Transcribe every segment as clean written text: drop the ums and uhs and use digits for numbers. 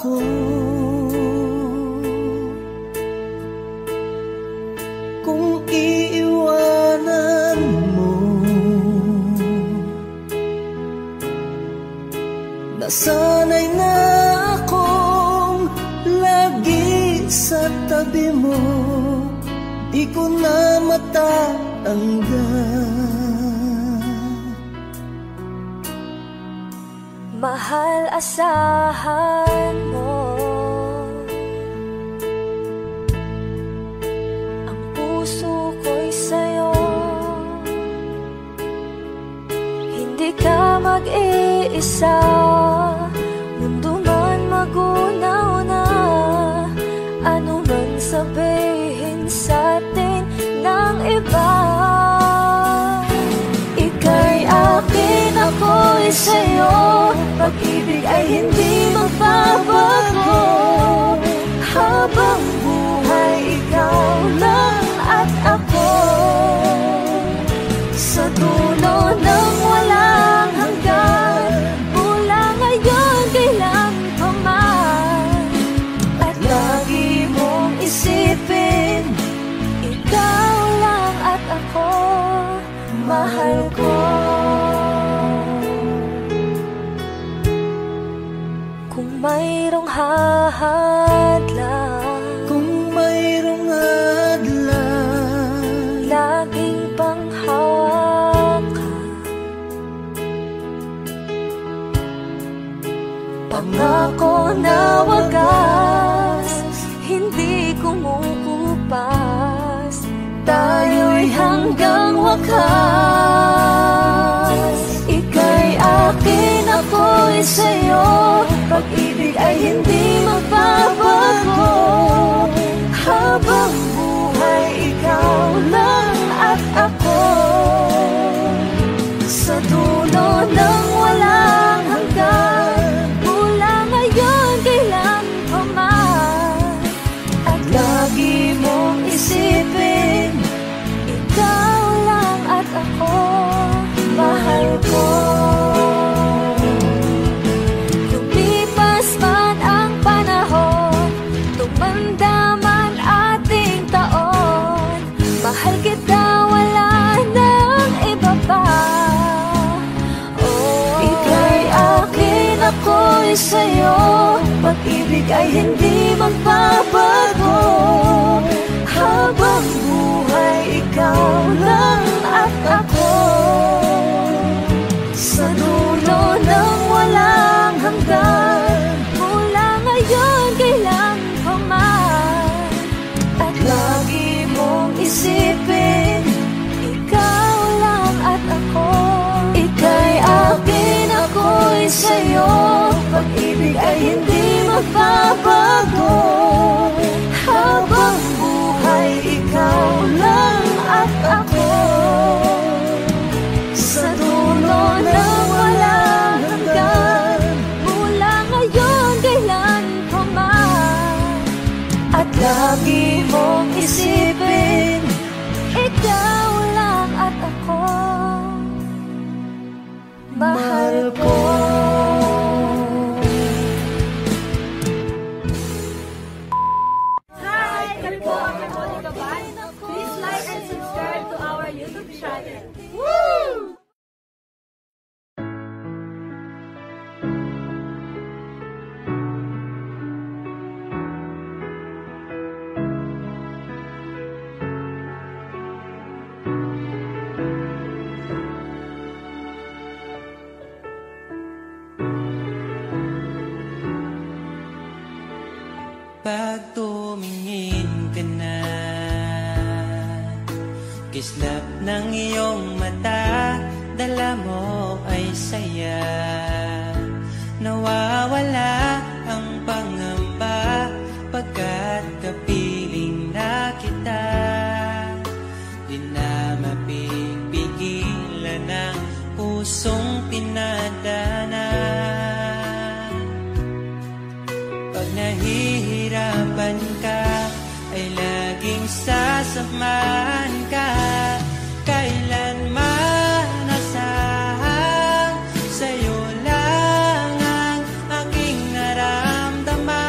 ako. Kung iiwanan mo, nasanay na akong lagi sa tabi mo, di ko na matatanggal. Mahal, asahan mo ang puso ko'y sa'yo. Hindi ka mag-iisa, mundo man magunaw na, ano man sabihin sa'tin ng iba. Ika'y akin, ako'y sa'yo, pag-ibig ay hindi magbabago. Habang buhay, ikaw lang at ako. Sa dulo ng walang hanggan, mula ngayon kailan pa man. At lagi mong isipin, ikaw lang at ako, mahal ko. Mayroong hadlang, kung mayroong hadlang, laging panghawakan. Pangako na wagas, hindi kumukupas, tayo'y hanggang wakas. Ika'y akin, ako'y sa'yo, pag-ibig ay hindi magbabago. Habang buhay, ikaw lang at ako. Sa dulo ng walang hanggan, mula ngayon kailan pa man. At lagi mong isipin, ikaw lang at ako, mahal ko. Mahal kita, wala nang iba pa. Oh, ika'y akin, ako'y sa'yo, pag-ibig ay hindi magbabago. Habang buhay, ikaw lang at ako. Sa dulo ng walang hanggan, mula ngayon kailan pa man. At lagi mong isipin, ikaw lang at ako. Ika'y akin, ako'y sa'yo, pag-ibig ay hindi magbabago. Habang buhay, ikaw lang at ako. Sa dulo ng walang hanggan, mula ngayon kailan pa man. At lagi mong isipin, ikaw lang at ako, mahal ko. Hi! Kami po ang Monica Ban. Please like and subscribe to our YouTube channel. Woo! Pag tumingin ka na, kislap ng iyong mata, dala mo ay saya. Nawawala ang pangamba, pagkat kapiling na kita. Di na mapipigilan ang pusong pinadana. Pag nahihirapan ka, ay laging sasamahan ka. Kailanman asahan, sa'yo lang ang aking naramdaman.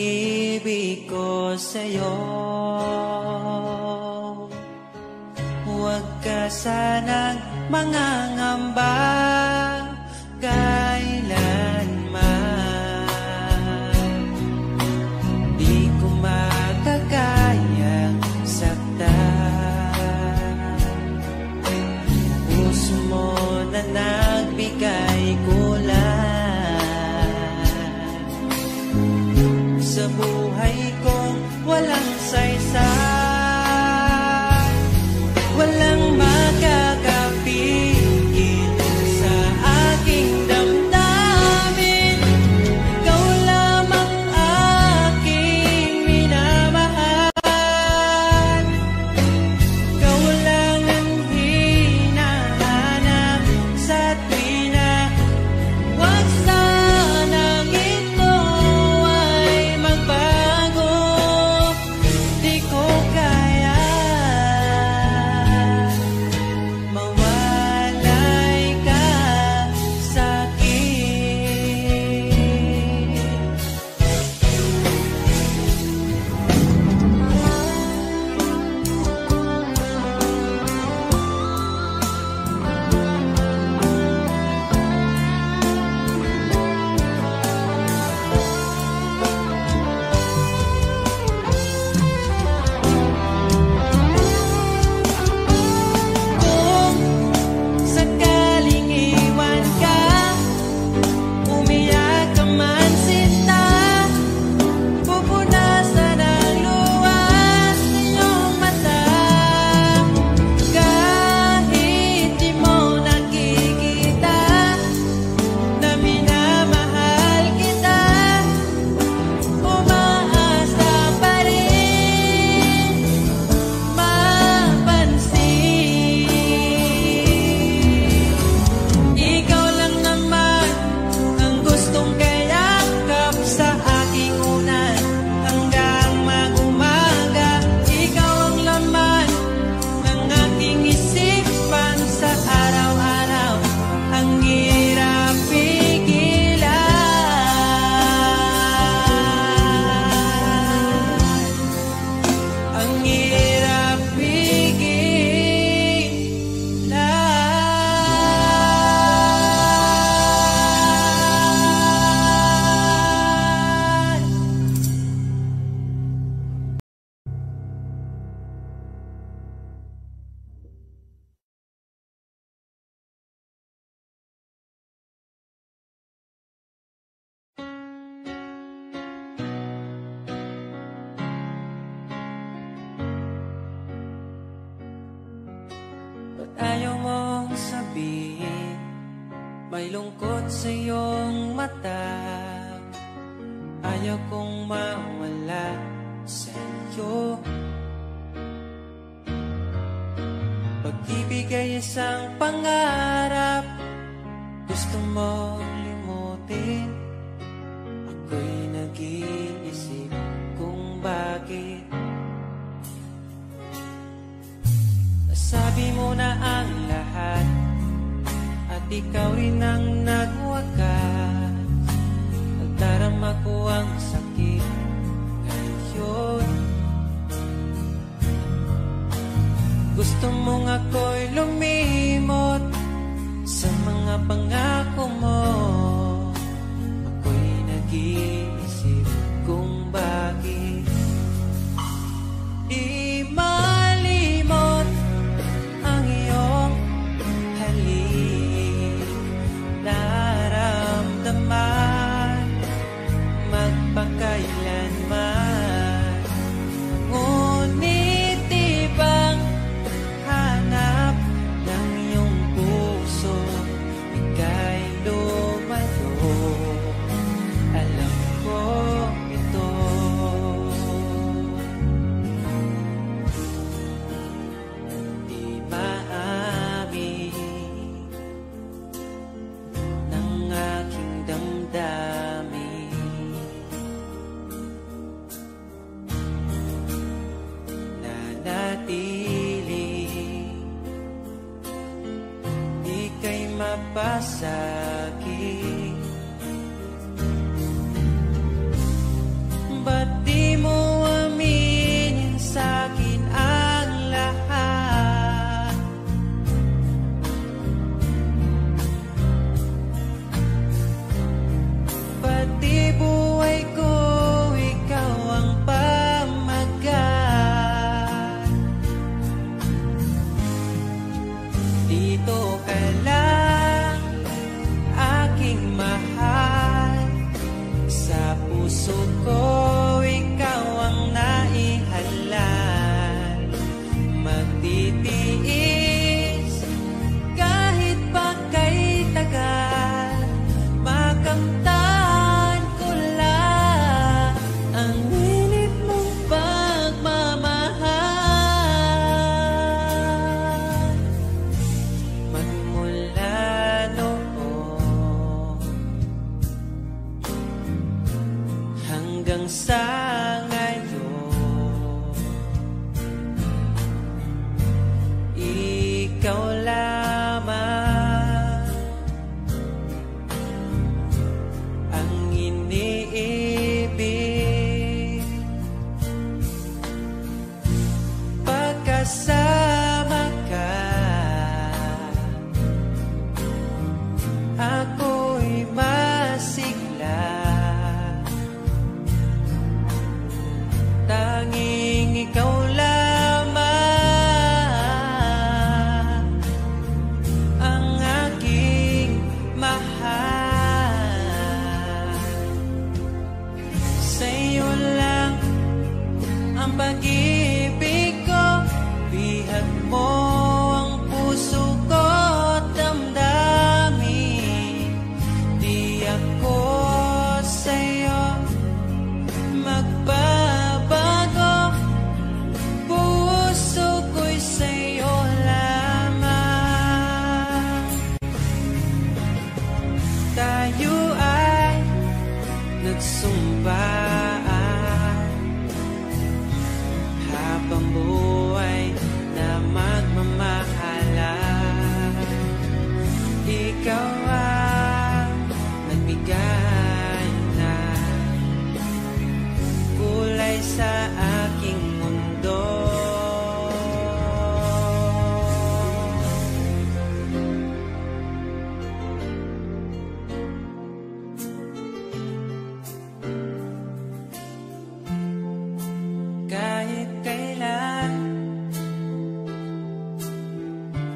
pag-ibig ko sa'yo. Huwag ka sanang mangangamba kailanman. Di ko makakayang saktan. Puso mo na nagbigay kulan sa buhay kong walang saysay. Walang makakapigil sa aking damdamin. Ikaw lamang aking minamahal. Ikaw lang ang hinahanap sa tuwina. Huwag sanang ito ay magbago. Di ko kaya mawalay ka sa'kin. Kung sakaling iwan ka, umiyak ka man sinta, pupunasan ang luha sa iyong mata. Kahit di mo nakikita na minamahal kita, umaasa pa rin mapansin. Ikaw lang naman ang gustong kayakap sa aking unan hanggang mag-umaga. Ikaw ang laman ng aking isipan sa araw-araw. Ang hirap pigilan, ang hirap pigilan. Ba't ayaw mong sabihin may lungkot sa iyong mata? Ayaw kong mawala sa iyo. Pag-ibig ay isang pangarap, gusto mong limutin. Ako'y nag-iisip kung bakit nasabi mo na ang lahat at ikaw rin ang nagwakas. Nagdarama ko ang sakit ngayon. Gusto mong ako'y lumimot sa mga pangako mo. Ako'y nag-iisip kung bakit di malimot ang iyong halik. Naramdaman magpakailanman. Ngunit di bang hanap ng iyong puso? ikaw lamang ang aking mahal. Sa'yo lang ang pag-ibig ko, bihag mo ang puso ko at damdamin. Di ako sa'yo magbabago, puso ko'y sa'yo lamang. Tayo ay nagsumpaan habang buhay na magmamahalan. Ikaw ang nagbigay na kulay sa aking mundo. Kahit kailan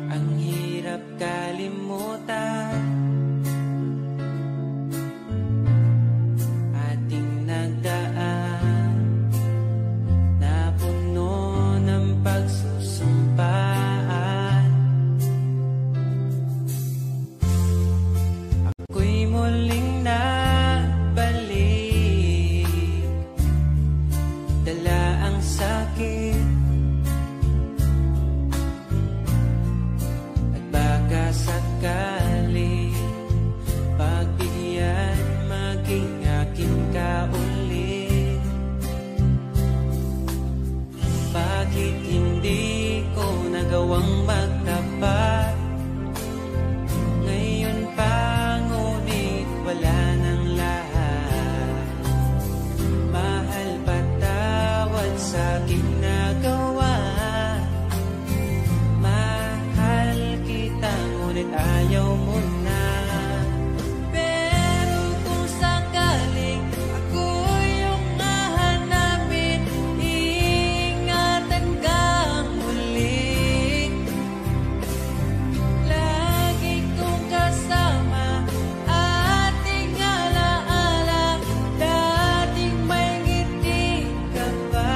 ang hirap kalimutan, ating nagdaan na puno ng pagsusumpaan. Ako'y muling nabalik, dala ang sakit at baka sakali pagbigyan maging akin ka ulit. Bakit hindi ko nagawang magtapat ngayon pa, ngunit wala nang lahat. Mahal, patawad sa aking nagawa. Mahal kita, ngunit ayaw mo na. Pero kung sakaling ako yung hahanapin, iingatan kang muli. Lagi kong kasama, ating alaala, dating may ngiti ka pa.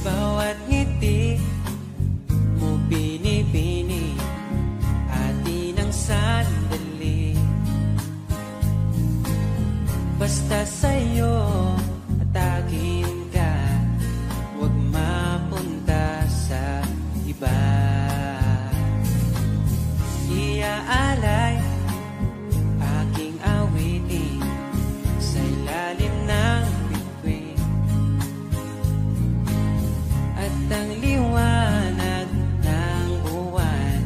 Bawat ngiti mo binibini, atin ang sandali. Basta sa'yo at akin ka, huwag mapunta sa iba. Iaalay aking awitin sa ilalim ng bituin, at ang liwanag ng buwan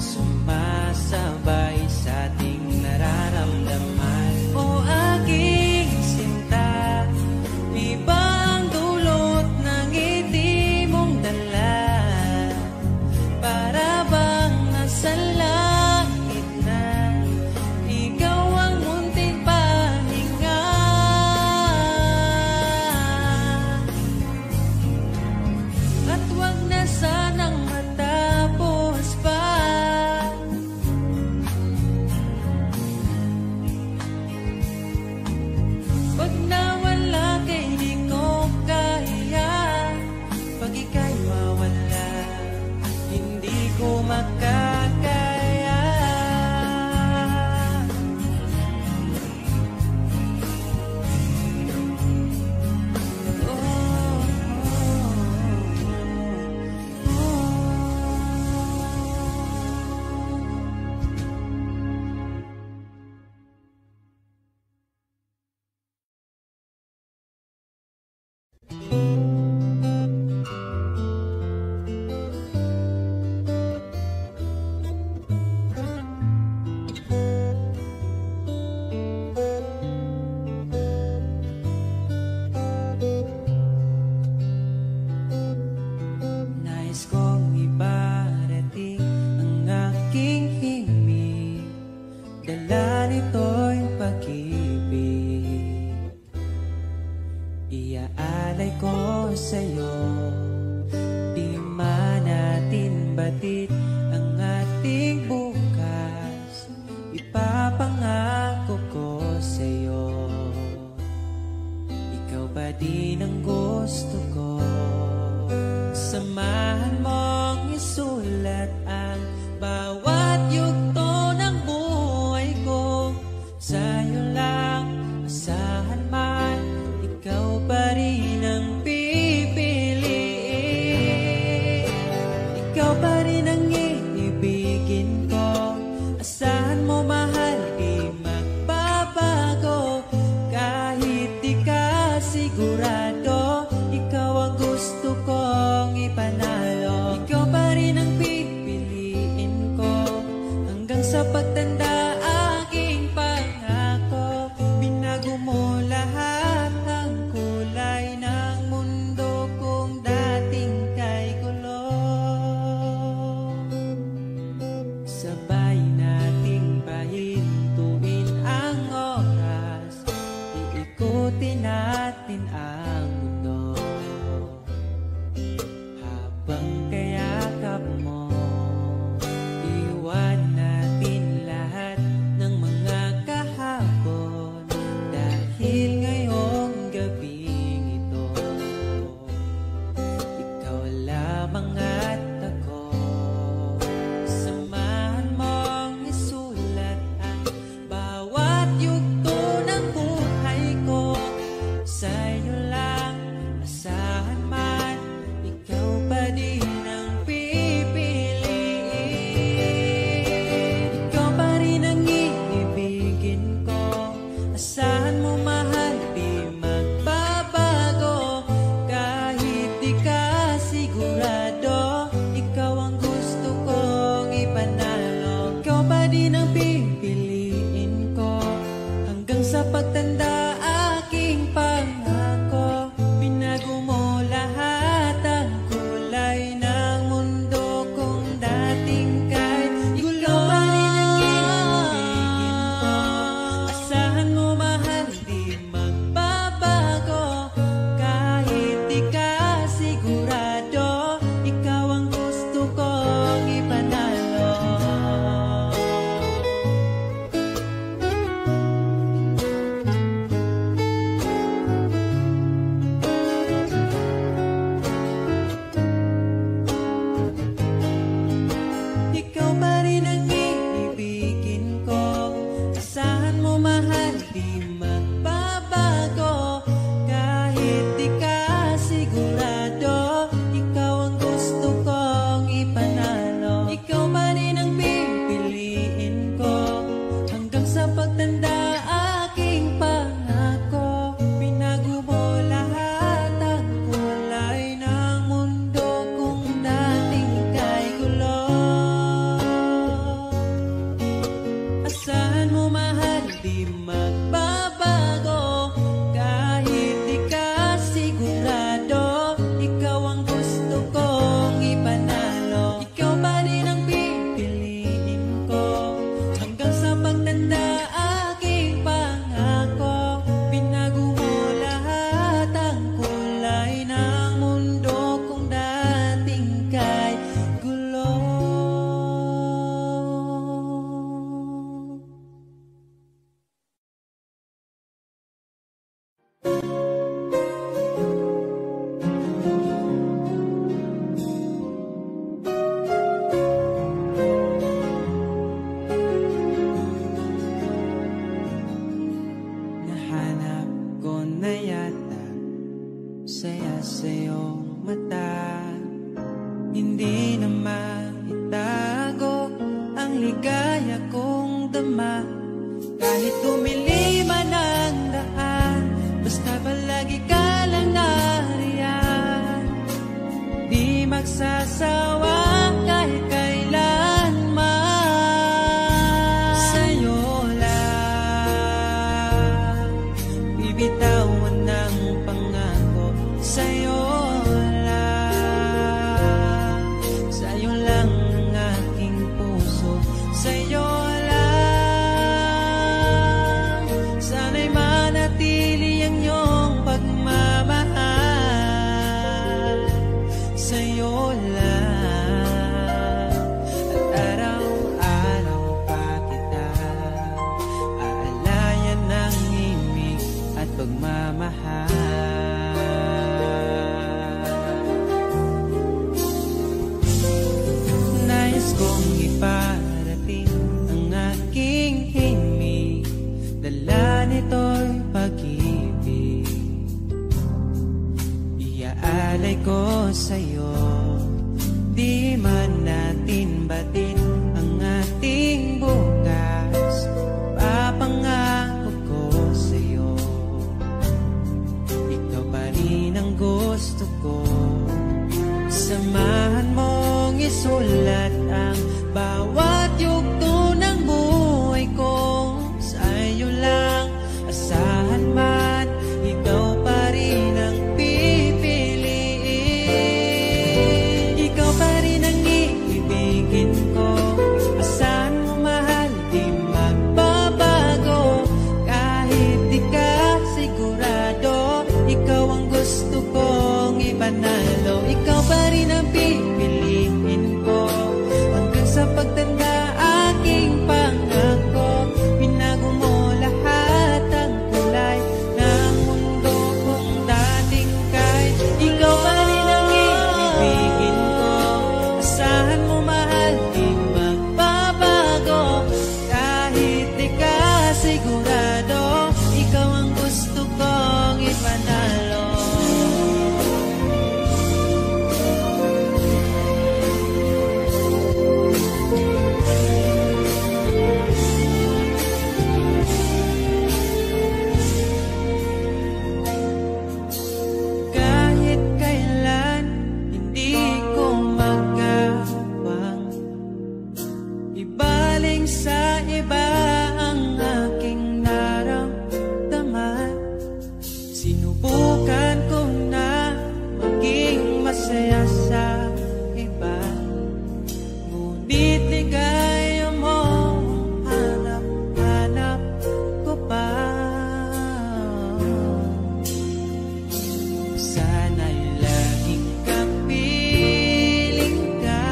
sumasabay sa ating nararamdaman. O aking sinta, dala nito'y pag-ibig. Iaalay ko sa'yo, di man natin batid ang ating bukas. Ipapangako ko sa'yo, ikaw pa din ang gusto ko. Samahan mong isulat ang bawat yugto ng buhay ko. Sa'yo lang asahan man, ikaw pa rin ang pipiliin. Ikaw pa rin ang iibigin ko. Asahan mo mahal, di magbabago. Kahit di ka sigurado, ikaw ang gusto kong ipanalo. Ikaw pa rin ang pipiliin ko hanggang sa pagtanda. Aking pangako, binago mo lahat ng kulay ng mundo kung dating kay gulo. Sabay nating pahintuin ang oras, iikutin natin ang mundo. Habang kayakap mo, iwan natin lahat ng mga kahapon. Dahil ngayong gabing ito, ikaw lamang at ako. Samahan mong isulat ang bawat yugto ng buhay ko. Sa'yo lang asahan man, ikaw pa din ang pipiliin. Ikaw pa rin ang iibigin ko. Asahan mo mahal, di magbabago. Kahit di ka sigurado, ikaw ang gusto kong ipanalo. Ikaw pa din ang pipiliin ko hanggang sa pagtanda. Aking pangako, binago mo lahat ang kulay ng mundo kung dating kay gulo. Ikaw pa rin ang iibigin ko. Asahan mo mahal, di magbabago. Kahit di ka sigurado, ikaw ang gusto kong ipanalo. Ikaw pa rin ang iibigin ko. Asahan mo mahal, di magbabago. Kahit di ka sigurado, ikaw ang gusto kong ipanalo. Ikaw pa rin ang pipiliin ko hanggang sa pagtanda. Aking pangako, binago mo lahat ang kulay ng mundo kung dating kay gulo. Asahan mo mahal, di magbabago. Kahit di ka sigurado, ikaw ang gusto kong ipanalo. Ikaw pa rin ang pipiliin ko hanggang sa pagtanda. Aking pangako, binago mo lahat ang kulay ng mundo kung dating kay gulo. Nahanap ko na yata saya sa iyong mata. Hindi na maitago ang ligaya kong dama. Kahit tumili man ang daan, basta palagi ka lang nariyan. Di magsasawa kahit kailanman. Sa'yo lang bibitawan ng pangako. Sa'yo lang ang aking puso. Sa'yo lang sa'yo. Di man natin batin ang ating bukas, papangako ko sa'yo, ikaw pa rin ang gusto ko. Samahan mong isulat ang bawat yugto ng buhay ko. Sa'yo lang asahan man, ikaw pa rin ang pipiliin. Ikaw pa rin ang iibigin ko. Asahan mo mahal, di magbabago. Kahit di ka sigurado, ikaw ang gusto kong ipanalo. Ikaw pa rin ang pipiliin ko hanggang sa pagtanda aking pangako. Binago mo lahat ang kulay ng mundo kung dating kay ikaw pa rin ang iibigin ko. Asahan mo mahal, di magbabago. Kahit di ka sigurado, ikaw ang gusto kong ipanalo. Kahit kailan hindi ko magawang ibaling sa iba ang aking naramdaman. Sinubukan ko na maging masaya sa iba, ngunit ligaya mo hanap-hanap ko pa. Sana'y laging kapiling ka.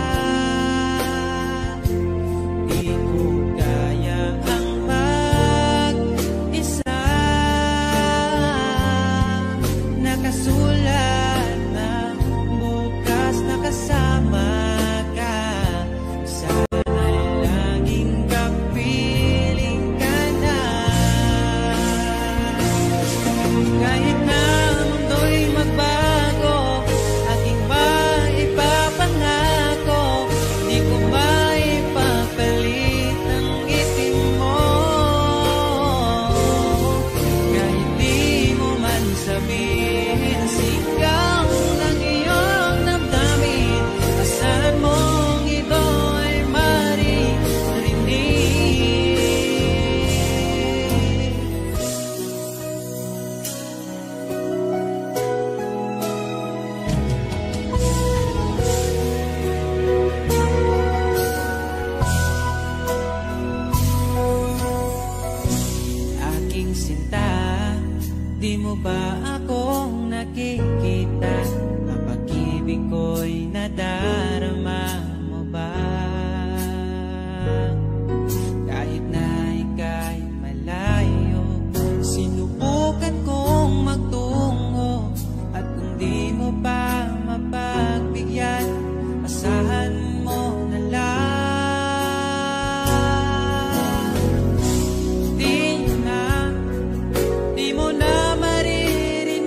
Di ko kaya ang mag-isa. Nakasulat na bukas na kasama ka. Sana'y laging kapiling ka na. Kahit na ang mundo'y magbago, aking maipapangako, di ko maipapalit ang itim mo. Kahit di mo man sabihin, sigaw ng iyong damdamin. Asahan mong ito'y maririnig. Aking sinta, di mo ba akong nakikita? Ang pag-ibig ko'y nadarama mo ba? Kahit na ika'y malayo, sinubukan kong magtungo. At kung di mo pa mapagbigyan, asahan mo na lang. Di mo na maririnig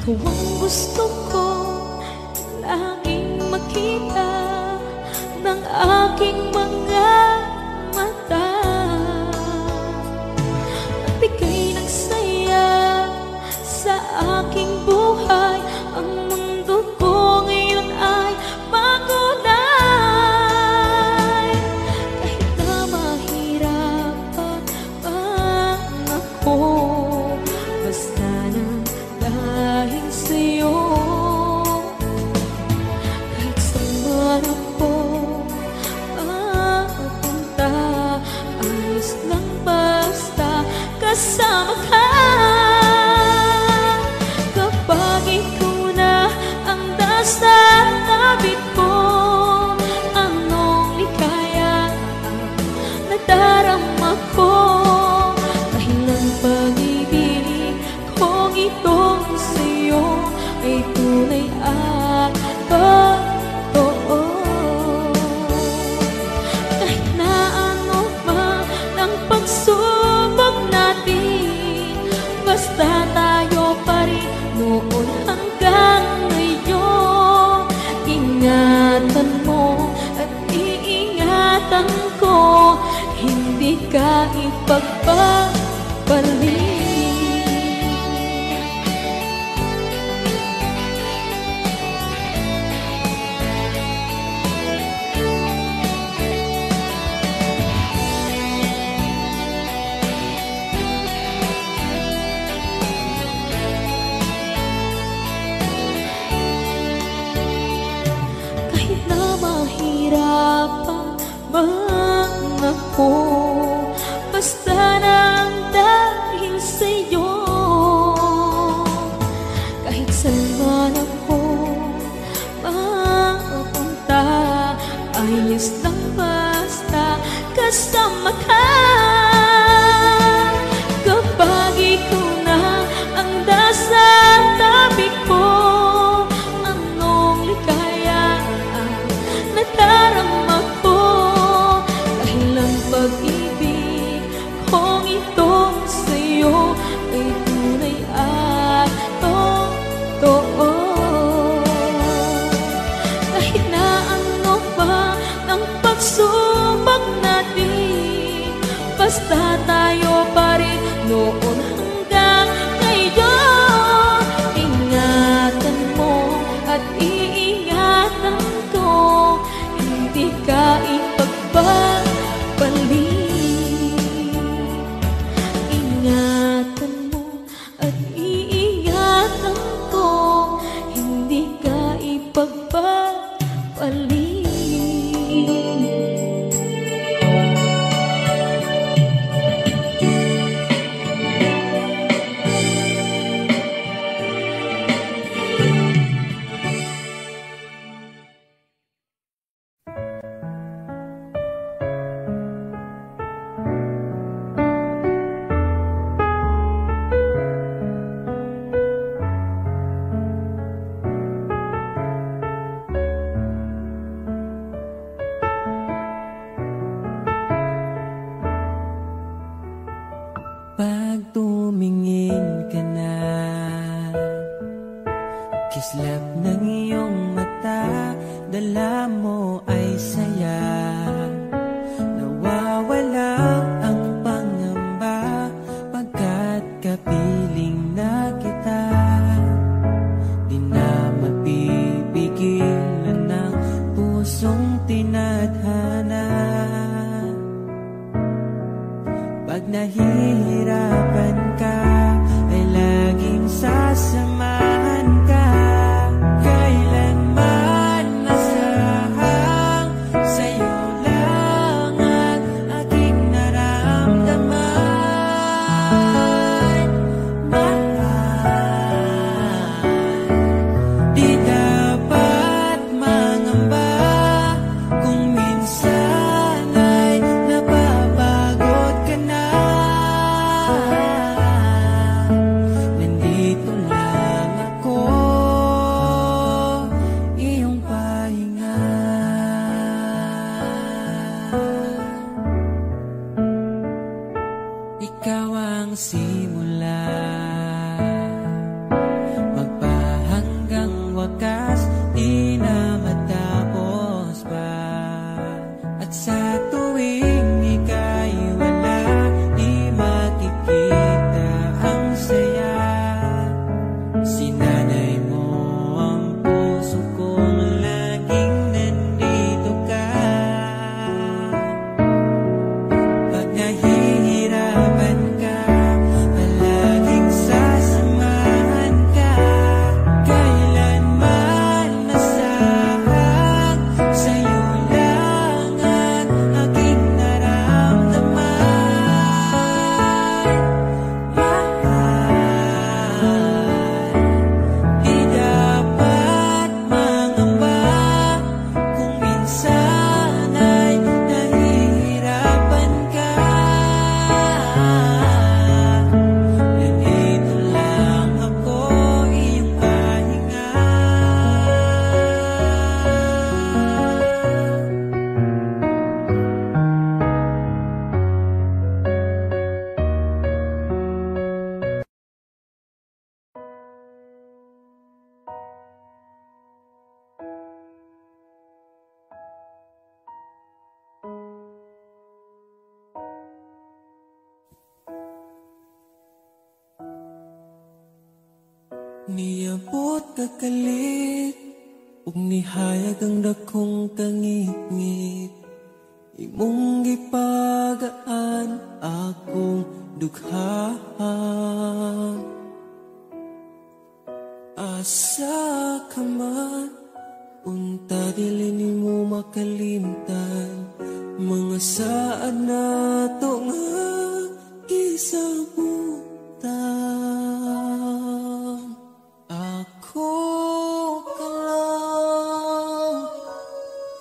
Ikaw ang gusto ko laging makita ng aking mga mata. At ika'y nagsaya sa aking buhay. Ang mundo ko ngayon ay makulay. Kahit na mahirapan man ako, basta na dahil sa'yo. Kahit saan man ako mapunta, ayos lang basta kasama ka. Kapag ikaw na ang nasa tabi ko, anong likaya ang nadarama ko. Dahil ang pag-ibig kong itong sa'yo ay tunay at totoo. Kahit na ano man ang pagsubok natin, basta tayo pa rin noon hanggang ngayon. Ingatan mo at iingatan ko, hindi ka ipagpapalik. Kahit na mahirapan man ako, basta nang dahil sa'yo. Kahit saan man ako mapunta, ayos lang basta kasama ka. Kapag ikaw na ang nasa tabi ko, anong likaya ang nadarama ko. Dahil ang pag-ibig kong itong sa'yo ay tunay at totoo. Kahit na ano pa ang pagsubok natin, basta tayo pa rin noon hanggang ngayon. Ingatan mo at iingatan ko, hindi ka ipagpapalik. Ingatan mo at iingatan ko, hindi ka ipagpapalik. Pag tumingin ka na, kislap ng iyong mata, dala mo ay saya. Nawawala ang pangamba pagkat kapiling na kita. Di na mapipigilan ng pusong tinadhana. Pag nahihirapan ka, ay laging sasamahan ka. Kailanman masahang sa'yo lang ang aking naramdaman. Mahal, di dapat mangamba kung minsan ay napapagod ka na. Nandito lang ako, iyong pahinga. Ikaw ang simula, magpapagaling Niabot kakalit ug nihayag ang dakong kangit-ngit. Imong gipagaan akong dughaan. Asa ka man, unta dili nimo makalimtan. Mga saad na to nga gisabutan. Ako ka lang,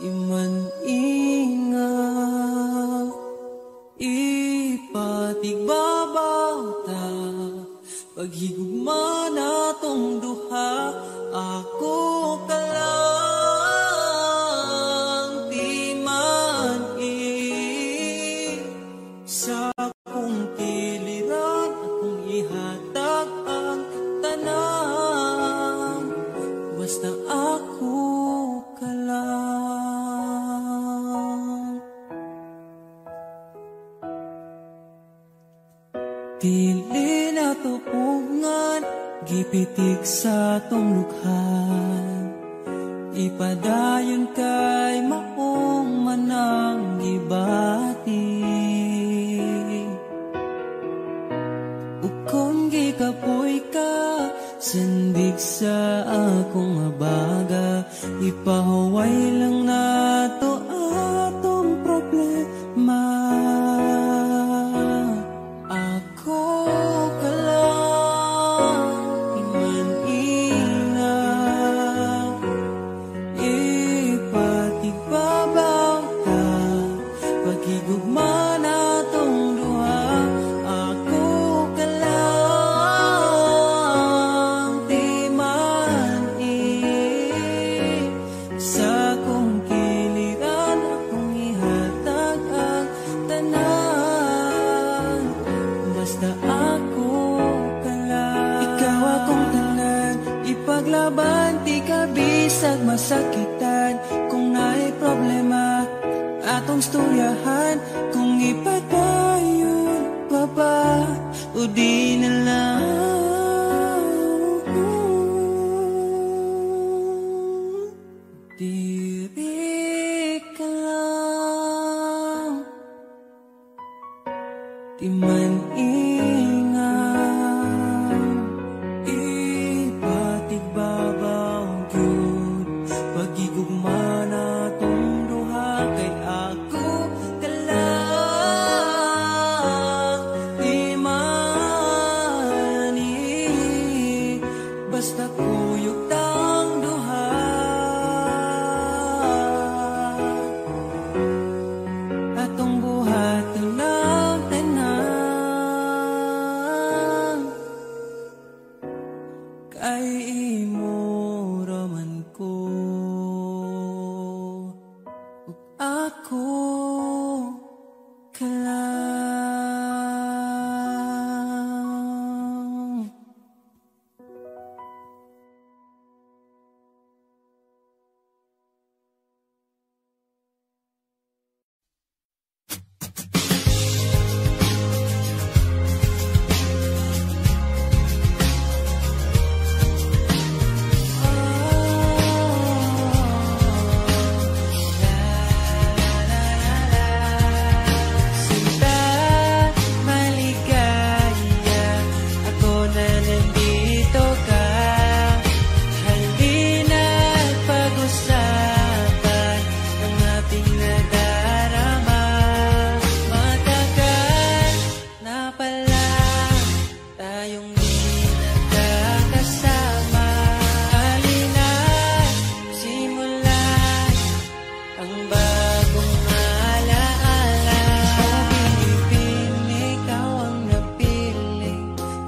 iman-ingat, ipatigbabaw ta, paghigugma na tong duha. Ako ka lang, di man sa akong kiliran, akong ihatag ang tanan, basta ako ka lang. Dili na tupungan, gipitik sa tong lukhan, ipadayon kay maong manang gibati. Ukong gikapoy ka, sandig sa akong abaga, ipahuway lang nato atong problema. Ako ka lang, iman-ingat, ipatigbabaw ka, paghigugma na tong duha. Ako ka lang, di man sa akong kiliran, akong ihatag ang tanan, basta ako ka lang. Ikaw akong tanan, ipaglaban, di ka bisag masakitan. Kung naay problema, atong storyahan, kung ipadayon pa ba o di na lang. Diri ka lang, di man ingat, ipatigbabaw gyud, pagigugma na tong duha. Kay ako ka lang, di man basta kuyog tang duha. Atong buhaton ng tanan, kay imo raman ko, ug ako ka lang. Sinta maligaya, ako na nandito ka. Halina't pag-usapan ang ating nadarama. Matagal na pala tayong di nagkakasama. Halina't simulan ang bagong alaala. Pag-ibig, ikaw ang napili,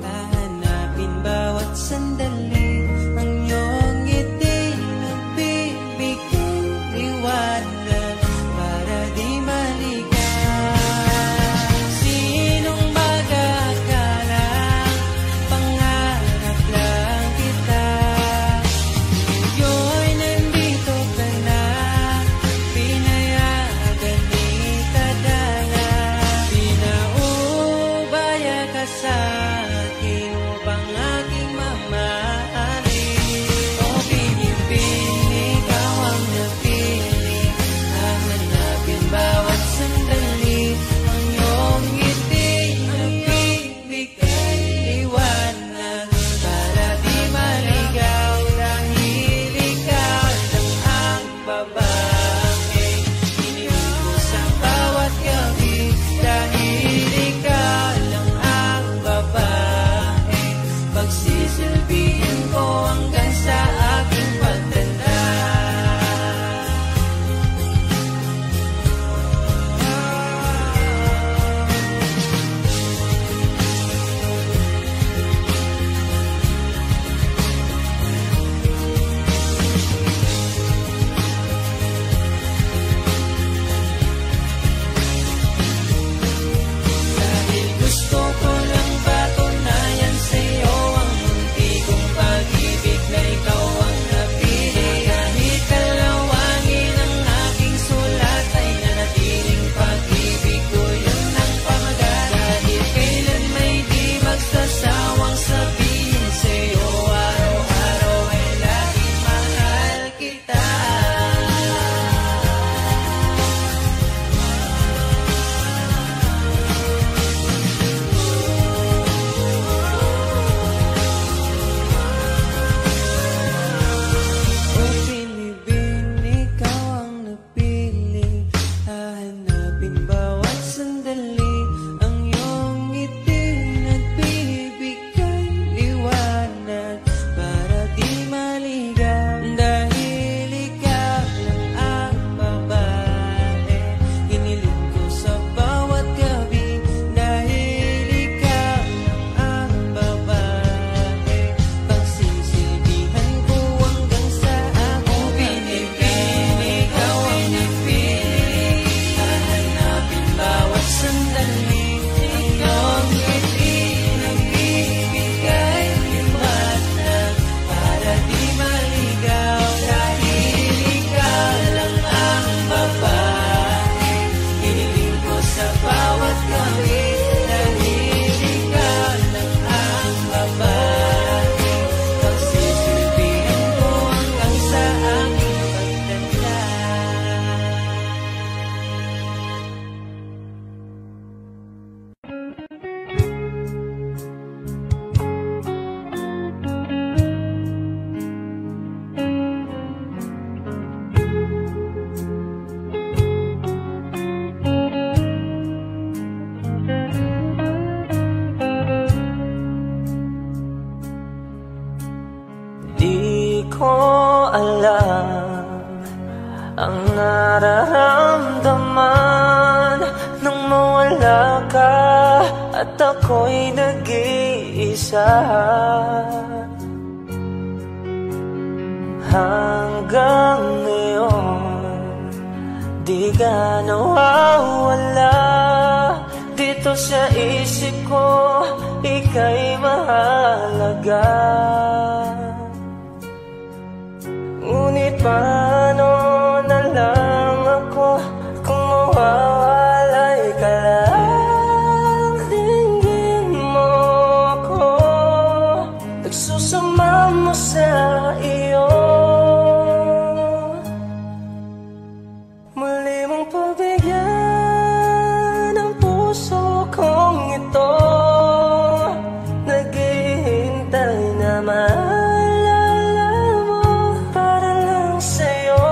hahanapin bawat sandali. Ang iyong ngiti nagbibigay liwanag para di maligaw. Sinong mag-akala, pangarap lang kita. Ngayon nandito ka na, pinayagan itadala. Pinaubaya ka sa akin upang aking mamahal. ko alam ang nararamdaman nang mawala ka at ako'y nag-iisa. Hanggang ngayon di ka nawawala dito sa isip ko, ika'y mahalaga. Ngunit paano na lang ako kung mawawalay ka lang? Tingin mo ako, nagsusama mo sa iyo. Muli mong pagbigyan ang puso kong ito, naghihintay na maalala mo para lang sa'yo.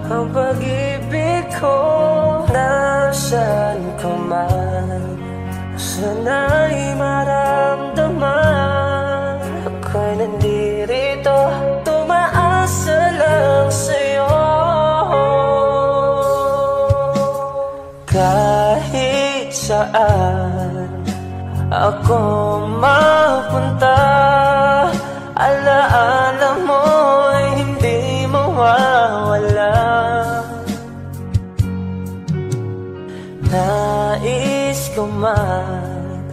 Ang pag-ibig ko nasaan ka man, sana'y maramdaman. Ako'y nandirito, tumaasa lang sa'yo. Kahit saan ako mapunta, alaala mo'y hindi mawawala. Nais ko man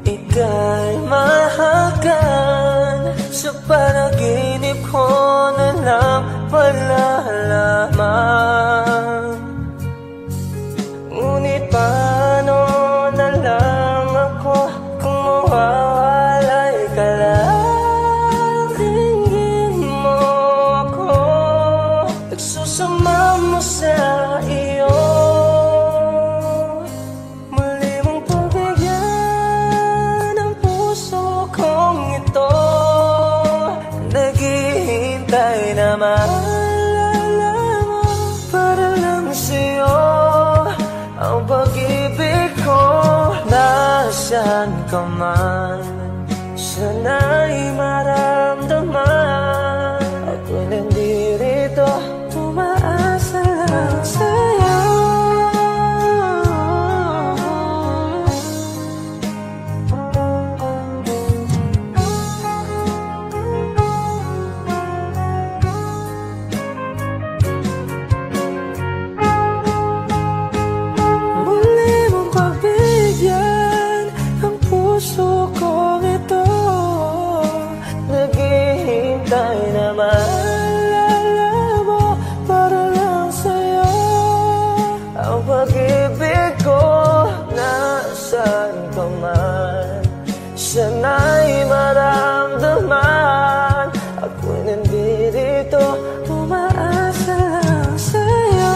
ika'y mahagan, sa panaginip ko na lang palalaman. Ngunit paano na lang ako kung mawawalay ka lang? Tingin mo ako, nagsusama mo sa iyo. Muli mong pagbigyan ang puso kong ito, naghihintay na maalala mo para lang sa'yo. Ang pag-ibig ko nasaan ka man, sana'y maramdaman. Ako'y nandirito, umaasa lang sa'yo. Naghihintay na maalala mo para lang sa'yo. Ang pag-ibig ko nasaan ka man, sana'y maramdaman. Ako'y nandirito, umaasa lang sa'yo.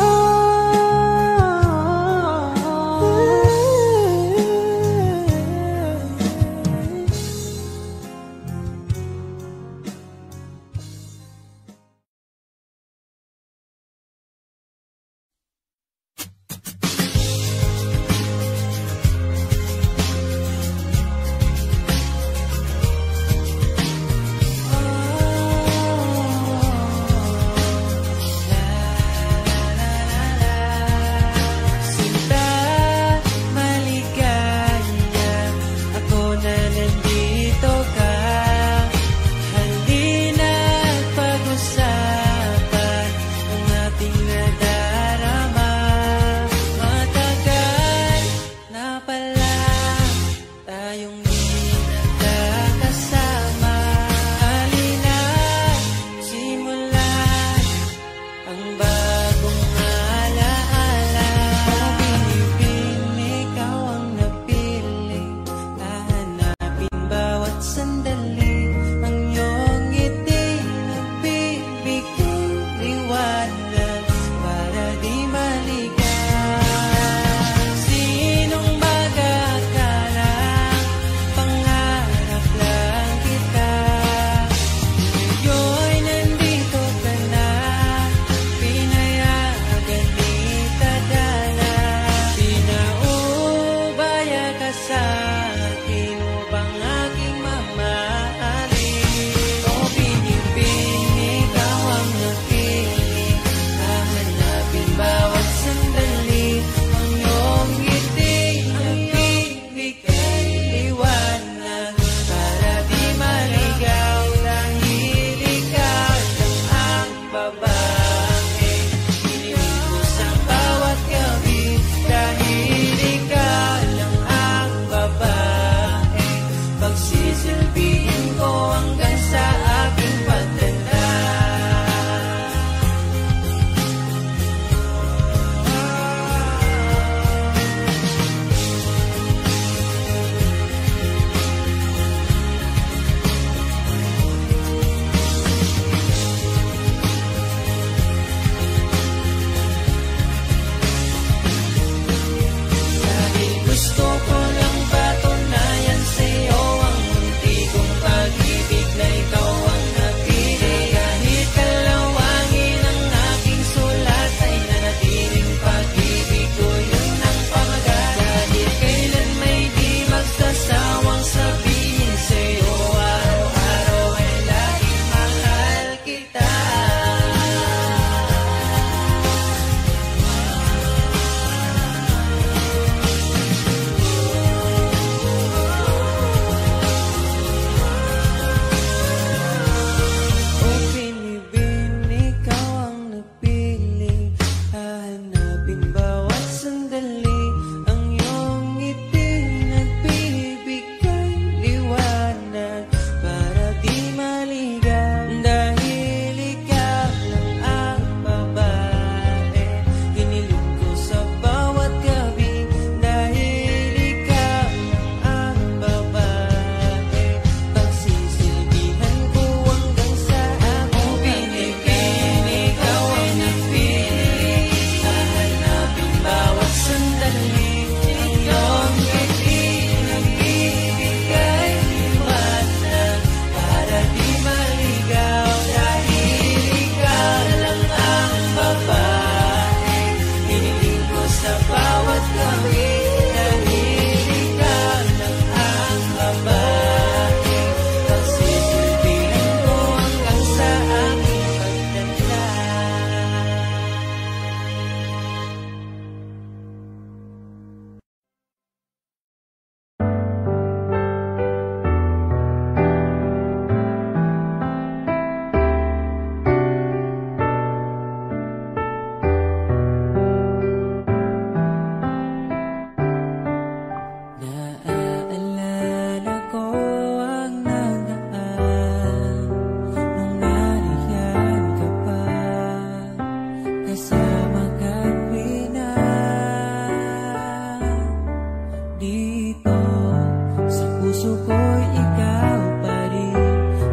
puso ko'y ikaw pa rin.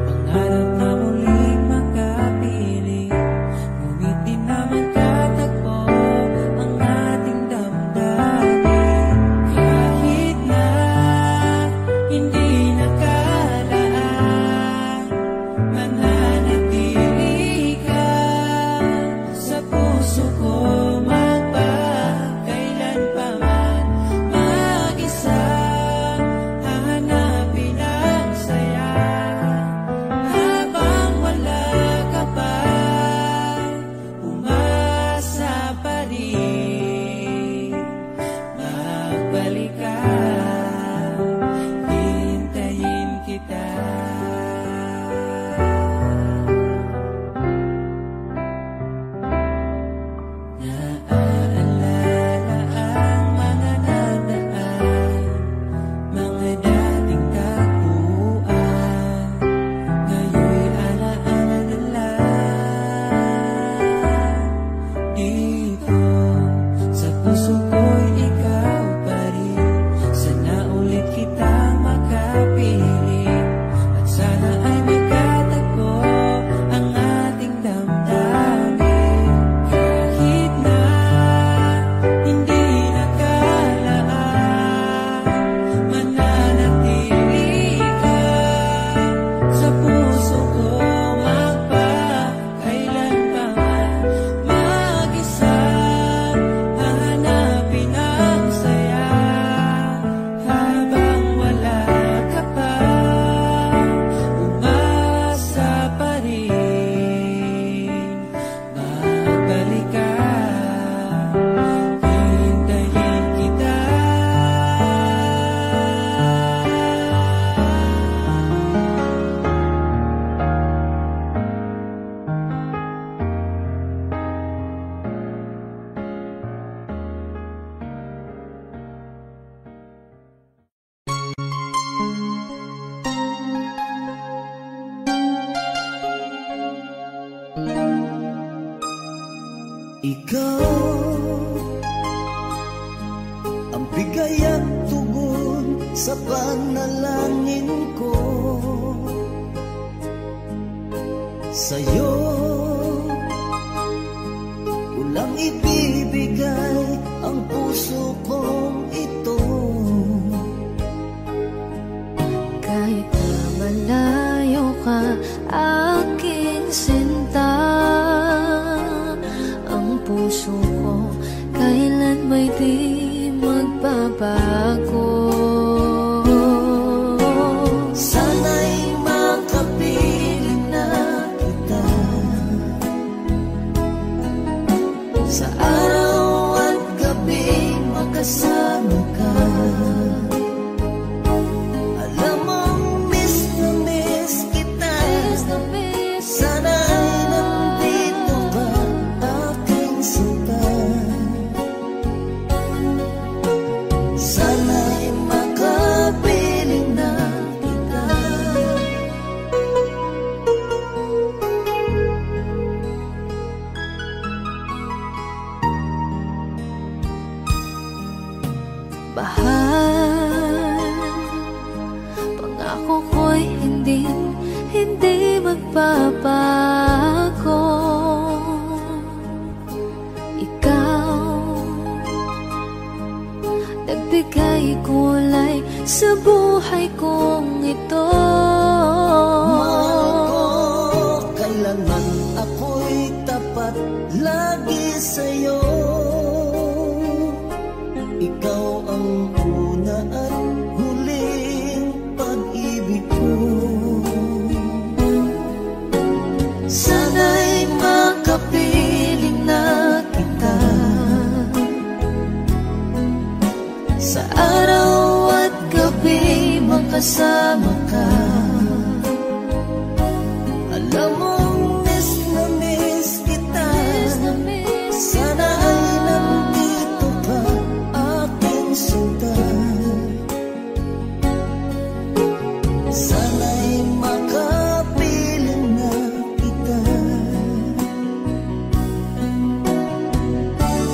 Pangarap na muling makapiling, ngunit di naman katagpo ang ating damdamin. Kahit na hindi nakalaan, mananatili ka sa puso ko. Magpakailan pa man mag-isa, hahanapin ang saya. Habang wala ka pa, umasa pa rin. Magbalik ka, hintayin kita. Naaalala ang mga nadaan, mga dating tagpuan. Ngayon'y alaala na lang. Dito sa puso ko'y ikaw pa rin. Sana ulit kitang makapiling, at sana ay magkatagpo ang ating damdamin. Kahit na hindi nakalaan, mananatili ka sa puso ko. Magpakailan pa man mag-isa, hahanapin ang saya. Habang wala ka pa, umasa pa rin. Magbalik ka, hintayin kita. Ikaw ang bigay at tugon sa panalangin ko. Sa'yo ulang ibibigay ang puso kong ito. Kahit na malayo ka, aking sinta, ang puso ko kailan may di magbabago. Sana'y makapiling na kita sa araw at gabi, makasama ka. Alam mong miss na miss kita. Sana'y nandito ka, aking sinta. Sana'y makapiling na kita. Bahal, pangako ko'y hindi magbabago. Ikaw, nagbigay kulay sa buhay kong ito. Mahal ko, kailanman ako'y tapat lagi sa'yo. Ikaw ang una at huling pag-ibig ko. Sana'y makapiling na kita sa araw at gabi, makasama ka. Alam mong miss na miss kita. Sana ay nandito ka, aking sinta. Sana'y makapiling na kita.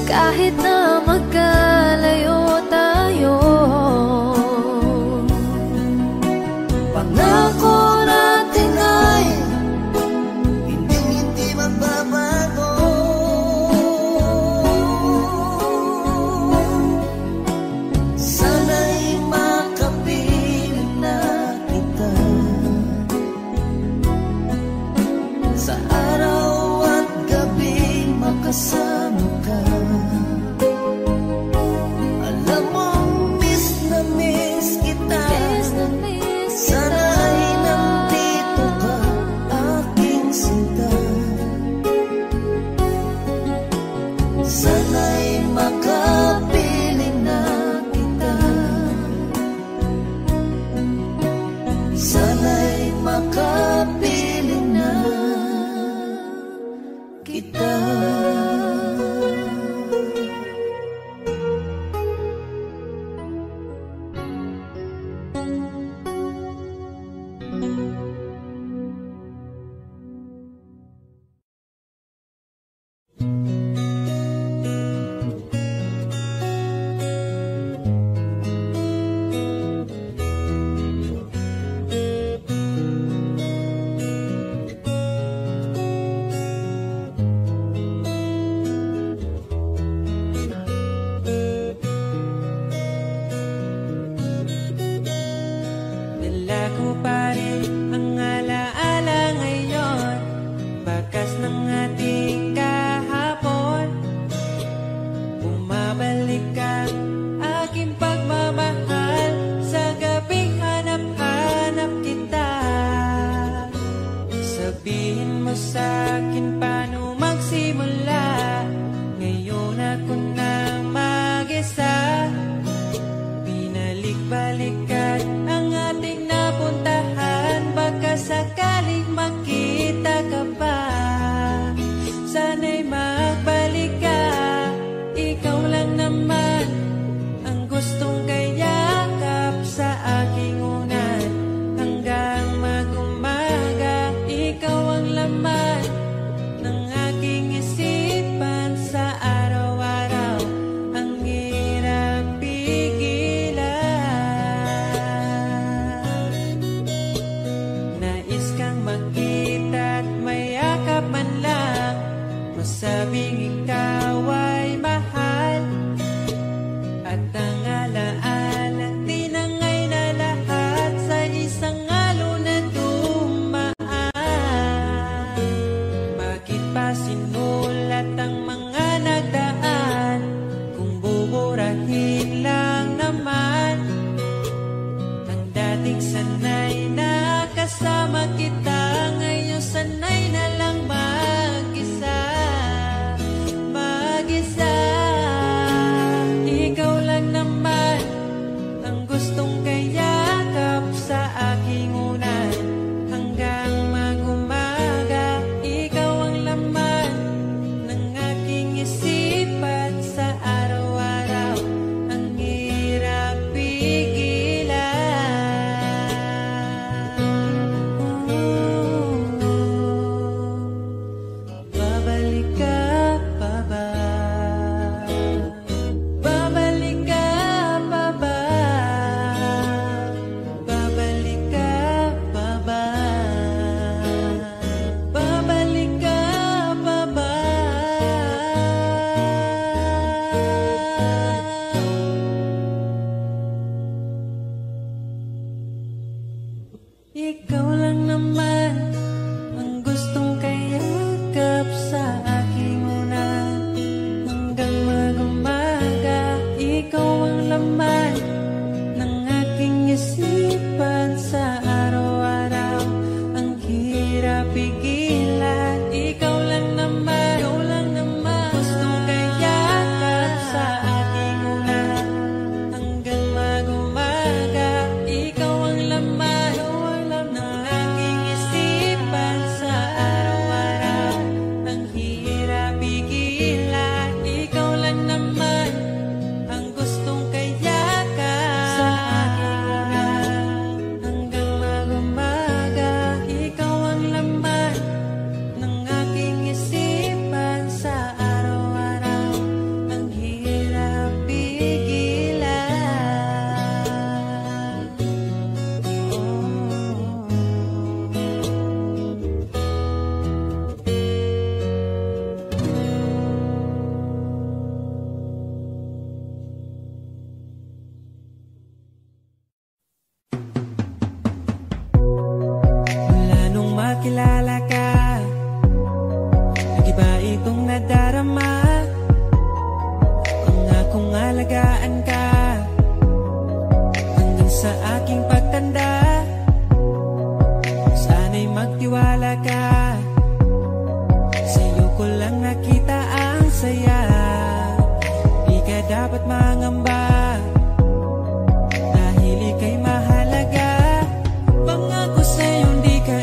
Kahit na magkalayo tayo, makapiling na kita. Kilala ka, nag-iba itong nadarama. Pangakong alagaan ka hanggang sa aking pagtanda. Sana'y magtiwala ka, sa'yo ko lang nakita ang saya. Di ka dapat mangamba dahil ika'y mahalaga. Pangako sa'yo hindi ka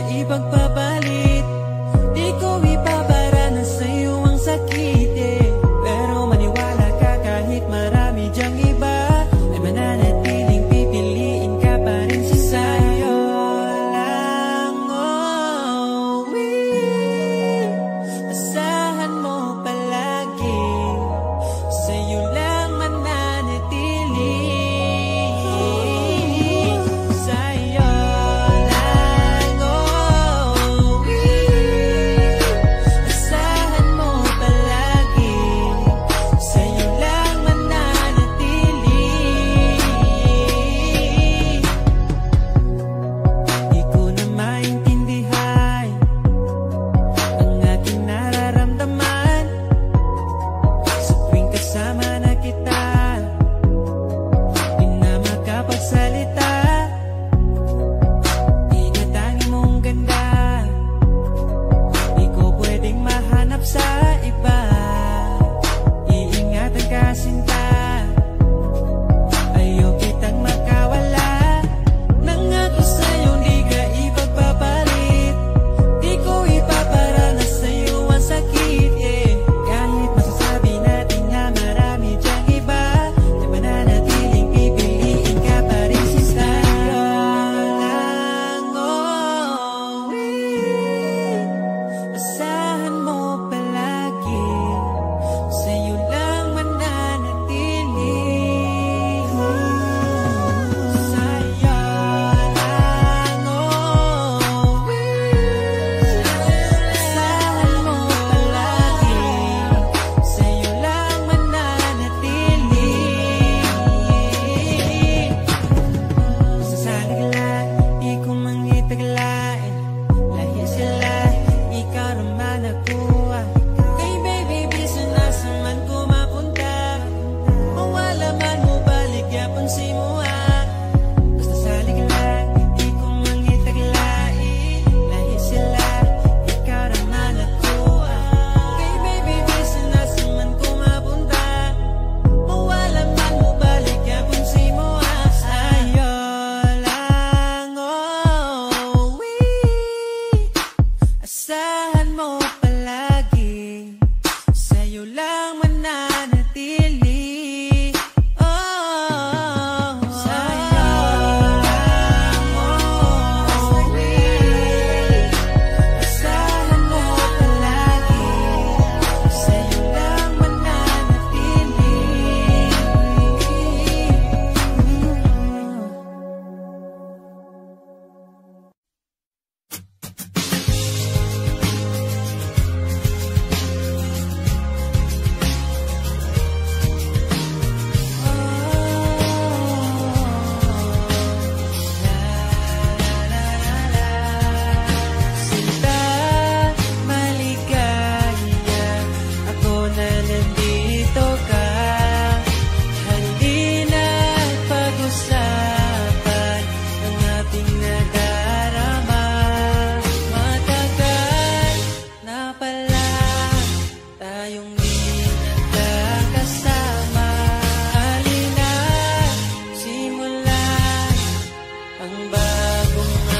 bagong